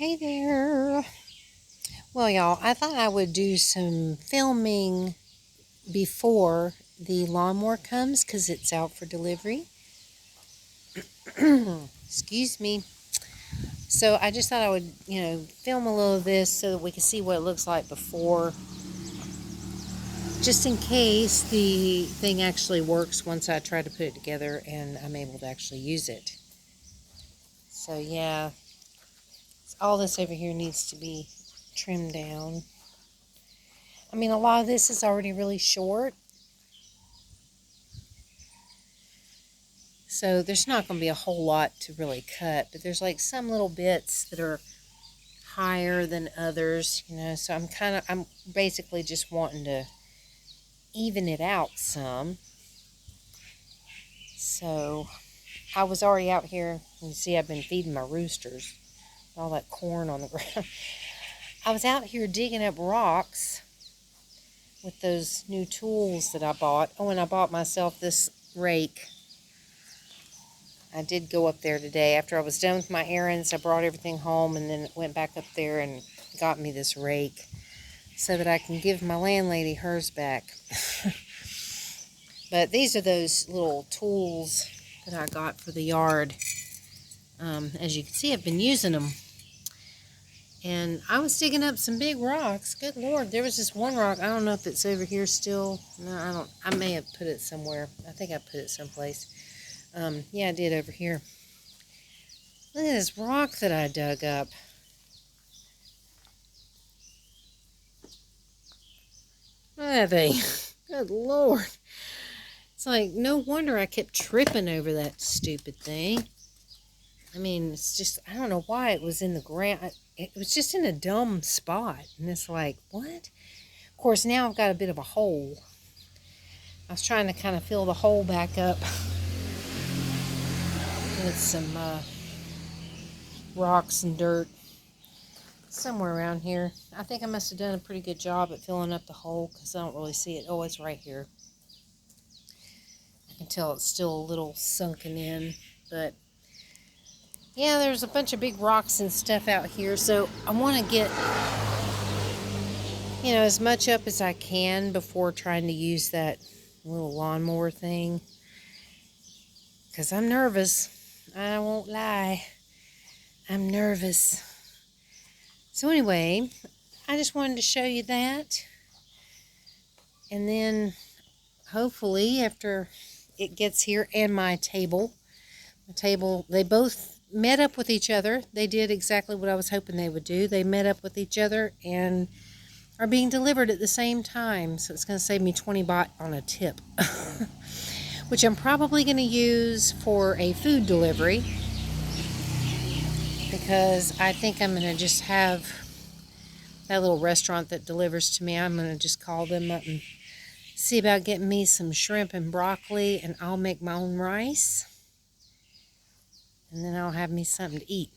Hey there. Well, y'all, I thought I would do some filming before the lawnmower comes because it's out for delivery. Excuse me. So I just thought I would, film a little of this so that we can see what it looks like before, just in case the thing actually works once I try to put it together and I'm able to actually use it. So yeah, all this over here needs to be trimmed down. I mean, a lot of this is already really short, so there's not going to be a whole lot to really cut, but there's like some little bits that are higher than others, so I'm basically just wanting to even it out some. So I was already out here. You see, I've been feeding my roosters all that corn on the ground. I was out here digging up rocks with those new tools that I bought. Oh, and I bought myself this rake. I did go up there today. After I was done with my errands, I brought everything home and then went back up there and got me this rake so that I can give my landlady hers back. But these are those little tools that I got for the yard. As you can see, I've been using them. And I was digging up some big rocks. Good Lord, there was this one rock. I don't know if it's over here still. No, I may have put it somewhere. I think I put it someplace. Yeah, I did over here. Look at this rock that I dug up. Look at that thing. Good Lord. It's like, no wonder I kept tripping over that stupid thing. I mean, it's just, I don't know why it was in the ground. It was just in a dumb spot. And it's like, what? Of course, now I've got a bit of a hole. I was trying to kind of fill the hole back up with some rocks and dirt somewhere around here. I think I must have done a pretty good job at filling up the hole because I don't really see it. Oh, it's right here. I can tell it's still a little sunken in, but yeah, there's a bunch of big rocks and stuff out here, so I want to get as much up as I can before trying to use that little lawnmower thing, because I'm nervous. I won't lie. I'm nervous. So anyway, I just wanted to show you that. And then hopefully after it gets here and my table, they both met up with each other. They did exactly what I was hoping they would do. They met up with each other and are being delivered at the same time. So it's going to save me 20 baht on a tip, which I'm probably going to use for a food delivery, because I think I'm going to just have that little restaurant that delivers to me. I'm going to just call them up and see about getting me some shrimp and broccoli, and I'll make my own rice. And then I'll have me something to eat.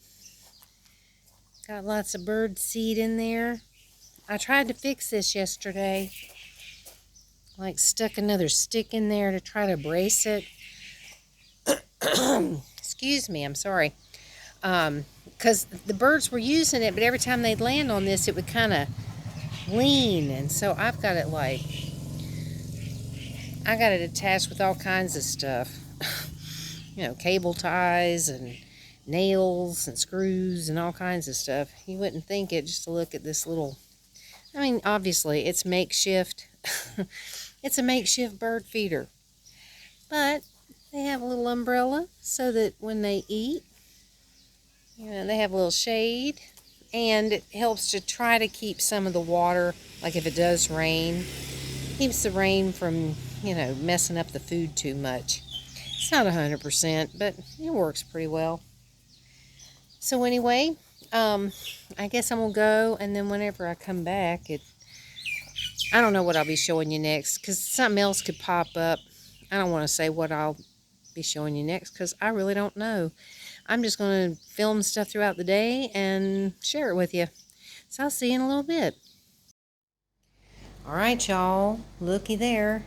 Got lots of bird seed in there. I tried to fix this yesterday. Like stuck another stick in there to try to brace it. Excuse me, I'm sorry. Because the birds were using it, but every time they'd land on this, it would kind of lean. And so I got it attached with all kinds of stuff. Cable ties and nails and screws and all kinds of stuff. You wouldn't think it just to look at this little, I mean, obviously it's makeshift. It's a makeshift bird feeder. But they have a little umbrella so that when they eat, they have a little shade. And it helps to try to keep some of the water, like if it does rain, keeps the rain from, messing up the food too much. It's not 100%, but it works pretty well. So anyway, I guess I'm going to go, and then whenever I come back, I don't know what I'll be showing you next, because something else could pop up. I don't want to say what I'll be showing you next, because I really don't know. I'm just going to film stuff throughout the day and share it with you. So I'll see you in a little bit. All right, y'all. Looky there.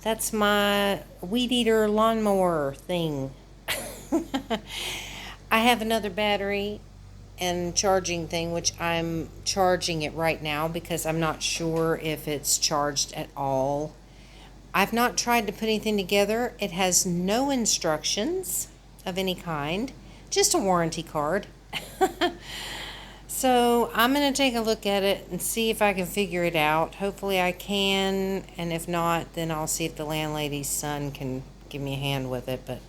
That's my weed eater lawnmower thing. I have another battery and charging thing, which I'm charging it right now because I'm not sure if it's charged at all. I've not tried to put anything together. It has no instructions of any kind, just a warranty card. So I'm going to take a look at it and see if I can figure it out. Hopefully I can, and if not, then I'll see if the landlady's son can give me a hand with it. But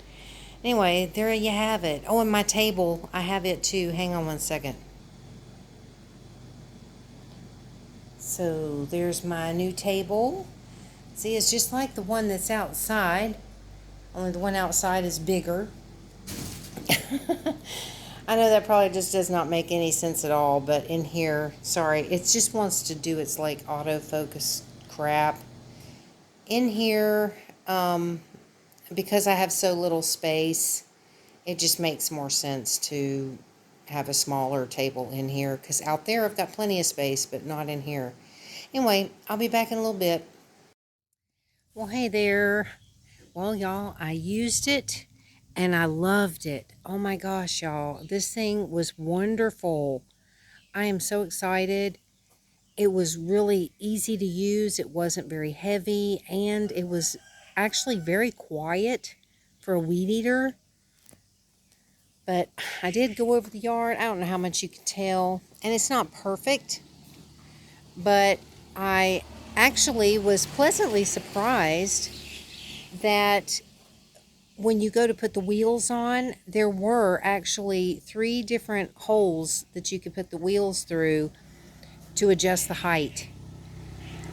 anyway, there you have it. Oh, and my table, I have it too. Hang on one second. So there's my new table. See, it's just like the one that's outside, only the one outside is bigger. I know that probably just does not make any sense at all, but in here, sorry, it just wants to do its like autofocus crap. In here, because I have so little space, it just makes more sense to have a smaller table in here, because out there I've got plenty of space, but not in here. Anyway, I'll be back in a little bit. Well, hey there. Well, y'all, I used it and I loved it. Oh my gosh, y'all. This thing was wonderful. I am so excited. It was really easy to use. It wasn't very heavy, and it was actually very quiet for a weed eater. But I did go over the yard. I don't know how much you can tell, and it's not perfect, but I actually was pleasantly surprised that when you go to put the wheels on, there were actually 3 different holes that you could put the wheels through to adjust the height.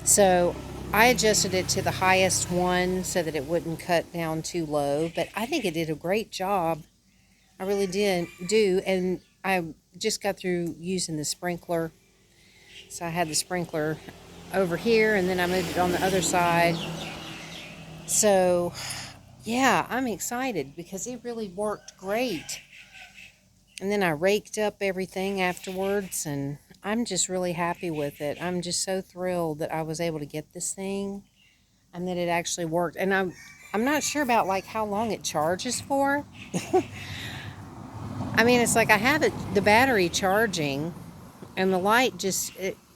So I adjusted it to the highest one so that it wouldn't cut down too low, but I think it did a great job. I really do, and I just got through using the sprinkler. So I had the sprinkler over here, and then I moved it on the other side. So yeah, I'm excited because it really worked great. And then I raked up everything afterwards, and I'm just really happy with it. I'm just so thrilled that I was able to get this thing and that it actually worked. And I'm not sure about like how long it charges for. I mean, it's like I have the battery charging, and the light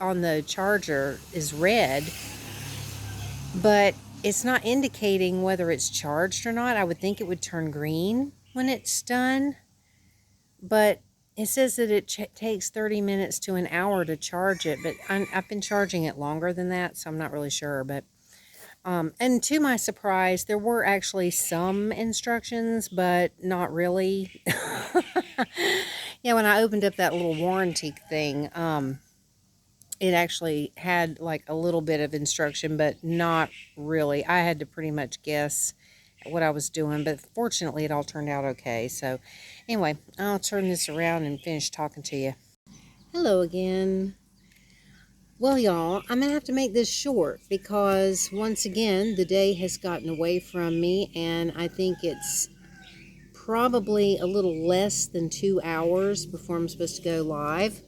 on the charger is red, but it's not indicating whether it's charged or not. I would think it would turn green when it's done, but it says that it takes 30 minutes to an hour to charge it, but I've been charging it longer than that, so I'm not really sure. But and to my surprise, there were actually some instructions, but not really. Yeah, when I opened up that little warranty thing, it actually had like a little bit of instruction, but not really. I had to pretty much guess what I was doing, but fortunately it all turned out okay. So anyway, I'll turn this around and finish talking to you. Hello again. Well, y'all, I'm gonna have to make this short because once again the day has gotten away from me, and I think it's probably a little less than 2 hours before I'm supposed to go live.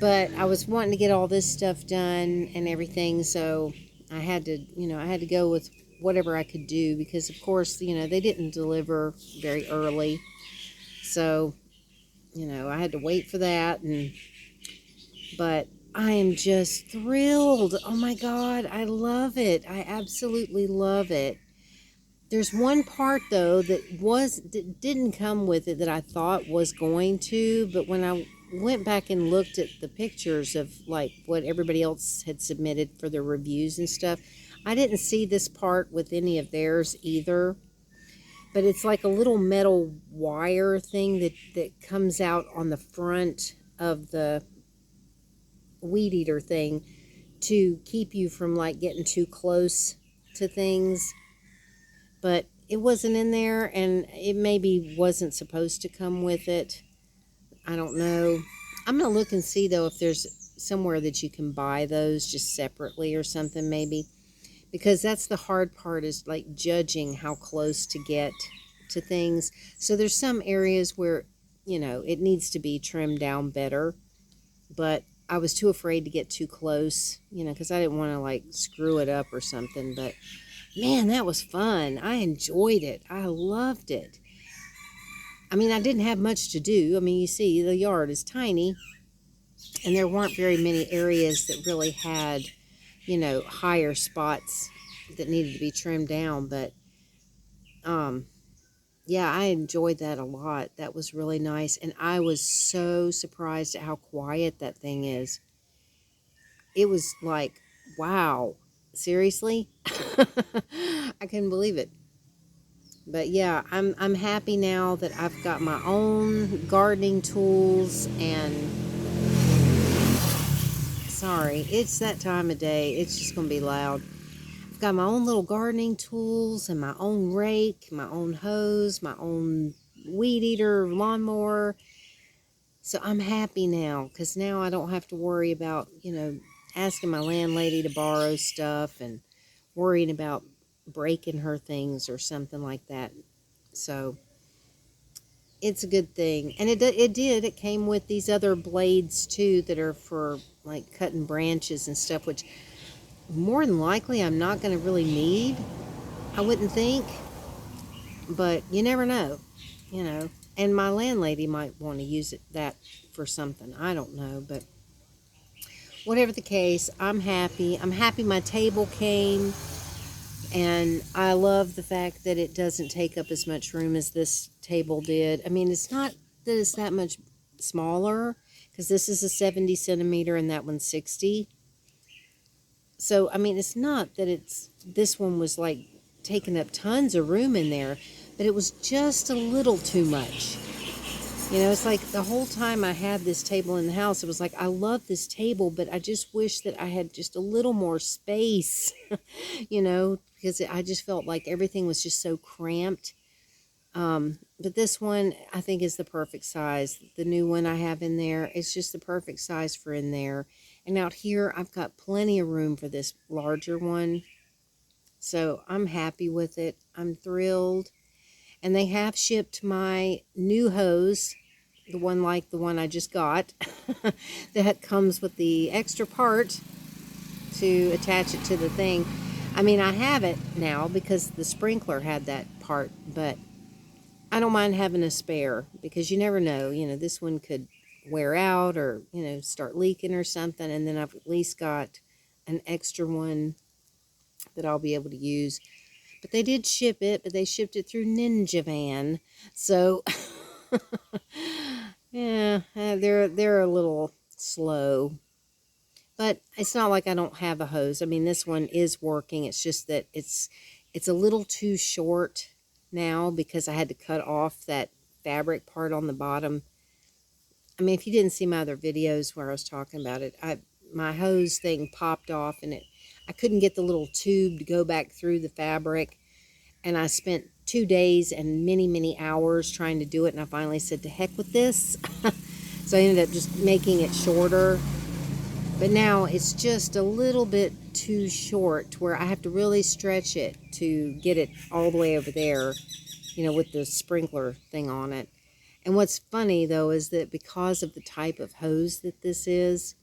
But I was wanting to get all this stuff done and everything, so I had to go with whatever I could do, because of course, they didn't deliver very early. So, I had to wait for that, but I am just thrilled. Oh my God, I love it. I absolutely love it. There's one part though that didn't come with it that I thought was going to, but when I went back and looked at the pictures of like what everybody else had submitted for their reviews and stuff, I didn't see this part with any of theirs either. But it's like a little metal wire thing that comes out on the front of the weed eater thing to keep you from like getting too close to things. But it wasn't in there, and it maybe wasn't supposed to come with it. I don't know. I'm going to look and see, though, if there's somewhere that you can buy those just separately or something, maybe. Because that's the hard part, is like judging how close to get to things. So there's some areas where, it needs to be trimmed down better. But I was too afraid to get too close, because I didn't want to like screw it up or something. But man, that was fun. I enjoyed it. I loved it. I mean, I didn't have much to do. I mean, you see, the yard is tiny, and there weren't very many areas that really had, you know, higher spots that needed to be trimmed down. But, yeah, I enjoyed that a lot. That was really nice. And I was so surprised at how quiet that thing is. It was like, wow, seriously? I couldn't believe it. But yeah, I'm happy now that I've got my own gardening tools. And sorry, it's that time of day. It's just going to be loud. I've got my own little gardening tools and my own rake, my own hose, my own weed eater, lawnmower. So I'm happy now, because now I don't have to worry about, you know, asking my landlady to borrow stuff and worrying about breaking her things or something like that. So it's a good thing. And it came with these other blades too that are for like cutting branches and stuff, which more than likely I'm not going to really need, I wouldn't think. But you never know, you know. And my landlady might want to use that for something. I don't know, but whatever the case, I'm happy. I'm happy my table came, and I love the fact that it doesn't take up as much room as this table did. I mean, it's not that it's that much smaller, because this is a 70 centimeter and that one's 60. So, I mean, it's not that this one was like taking up tons of room in there, but it was just a little too much. You know, it's like the whole time I had this table in the house, it was like, I love this table, but I just wish that I had just a little more space, you know, because I just felt like everything was just so cramped. But this one, I think, is the perfect size. The new one I have in there, it's just the perfect size for in there. And out here, I've got plenty of room for this larger one. So I'm happy with it. I'm thrilled. And they have shipped my new hose, the one like the one I just got, that comes with the extra part to attach it to the thing. I mean, I have it now because the sprinkler had that part, but I don't mind having a spare, because you never know, you know, this one could wear out or, you know, start leaking or something, and then I've at least got an extra one that I'll be able to use. But they did ship it, but they shipped it through Ninja Van. So, yeah, they're a little slow. But it's not like I don't have a hose. I mean, this one is working. It's just that it's a little too short now, because I had to cut off that fabric part on the bottom. I mean, if you didn't see my other videos where I was talking about it, my hose thing popped off, and I couldn't get the little tube to go back through the fabric, and I spent 2 days and many, many hours trying to do it, and I finally said, to heck with this. So I ended up just making it shorter, but now it's just a little bit too short, where I have to really stretch it to get it all the way over there, you know, with the sprinkler thing on it. And what's funny, though, is that because of the type of hose that this is,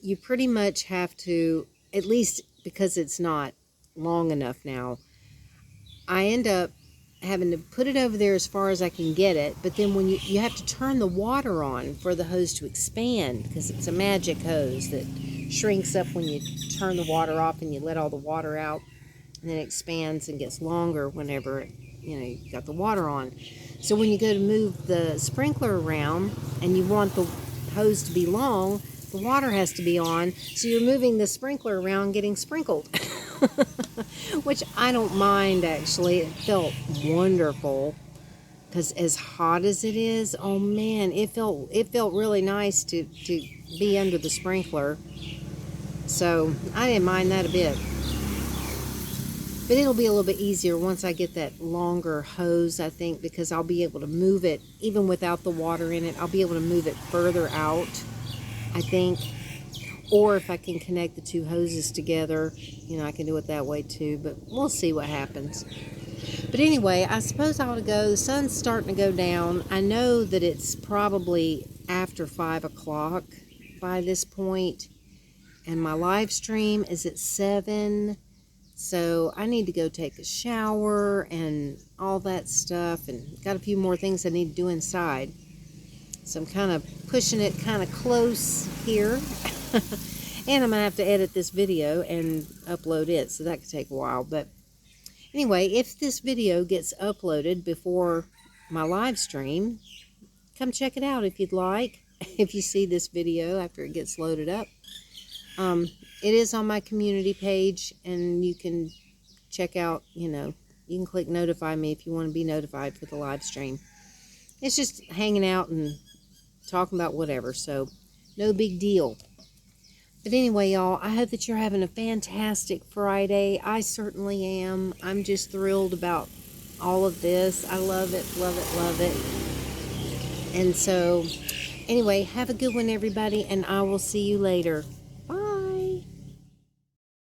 you pretty much have to, at least because it's not long enough now, I end up having to put it over there as far as I can get it. But then when you have to turn the water on for the hose to expand, because it's a magic hose that shrinks up when you turn the water off and you let all the water out, and then it expands and gets longer whenever, you know, you got the water on. So when you go to move the sprinkler around and you want the hose to be long, the water has to be on, so you're moving the sprinkler around getting sprinkled. Which I don't mind, actually. It felt wonderful, because as hot as it is, oh man, it felt really nice to be under the sprinkler. So I didn't mind that a bit. But it'll be a little bit easier once I get that longer hose, I think, because I'll be able to move it, even without the water in it, I'll be able to move it further out, I think. Or if I can connect the two hoses together, you know, I can do it that way too. But we'll see what happens. But anyway, I suppose I ought to go. The sun's starting to go down. I know that it's probably after 5 o'clock by this point. And my live stream is at 7. So I need to go take a shower and all that stuff, and got a few more things I need to do inside. So I'm kind of pushing it kind of close here. And I'm going to have to edit this video and upload it, so that could take a while. But anyway, if this video gets uploaded before my live stream, come check it out if you'd like. If you see this video after it gets loaded up. It is on my community page, and you can check out, you can click notify me if you want to be notified for the live stream. It's just hanging out and talking about whatever, so no big deal. But anyway, y'all, I hope that you're having a fantastic Friday. I certainly am. I'm just thrilled about all of this. I love it, love it, love it. And so, anyway, have a good one, everybody, and I will see you later.